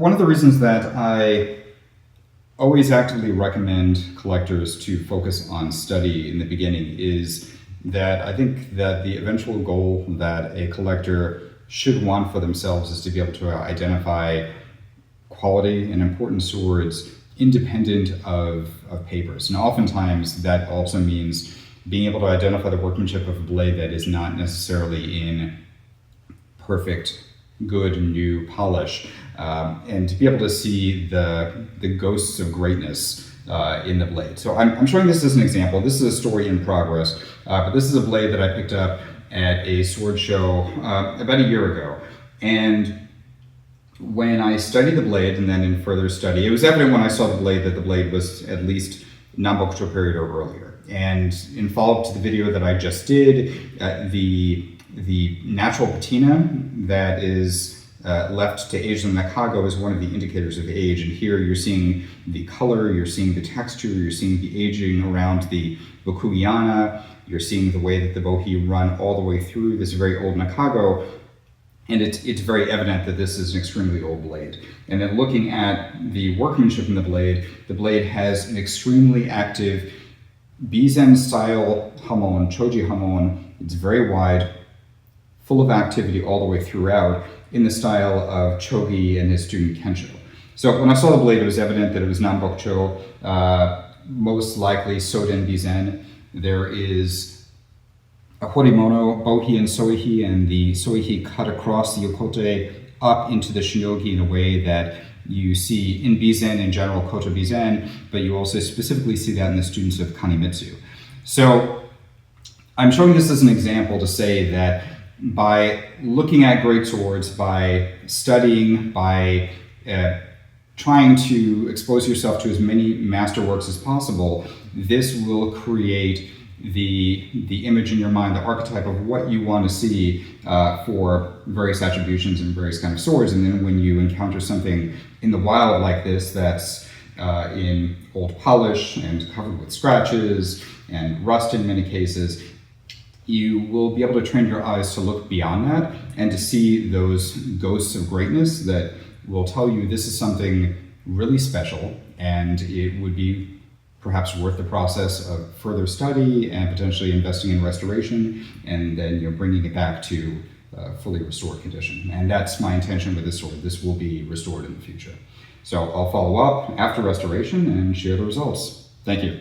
One of the reasons that I always actively recommend collectors to focus on study in the beginning is that I think that the eventual goal that a collector should want for themselves is to be able to identify quality and important swords independent of papers. And oftentimes that also means being able to identify the workmanship of a blade that is not necessarily in perfect, good, new polish, and to be able to see the ghosts of greatness in the blade. So I'm showing this as an example. This is a story in progress, but this is a blade that I picked up at a sword show about a year ago. And when I studied the blade, and then in further study, it was evident when I saw the blade that the blade was at least Nanbokuchō-period or earlier. And in follow-up to the video that I just did, the natural patina that is left to age in the nakago is one of the indicators of age. And here you're seeing the color, you're seeing the texture, you're seeing the aging around the bokugiana, you're seeing the way that the bohi run all the way through this very old nakago. And it's very evident that this is an extremely old blade. And then looking at the workmanship in the blade has an extremely active Bizen style hamon, choji hamon. It's very wide, full of activity all the way throughout, in the style of Chogi and his student Kensho. So when I saw the blade, it was evident that it was Nanbokuchō, most likely Soden Bizen. There is a horimono, bohi and soihi, and the soihi cut across the yokote up into the shinogi in a way that you see in Bizen in general, koto Bizen, but you also specifically see that in the students of Kanimitsu. So I'm showing this as an example to say that by looking at great swords, by studying, by trying to expose yourself to as many masterworks as possible, this will create the image in your mind, the archetype of what you want to see for various attributions and various kind of swords. And then when you encounter something in the wild like this that's in old polish and covered with scratches and rust in many cases, you will be able to train your eyes to look beyond that and to see those ghosts of greatness that will tell you this is something really special, and it would be perhaps worth the process of further study and potentially investing in restoration, and then bringing it back to fully restored condition. And that's my intention with this sword. This will be restored in the future. So I'll follow up after restoration and share the results. Thank you.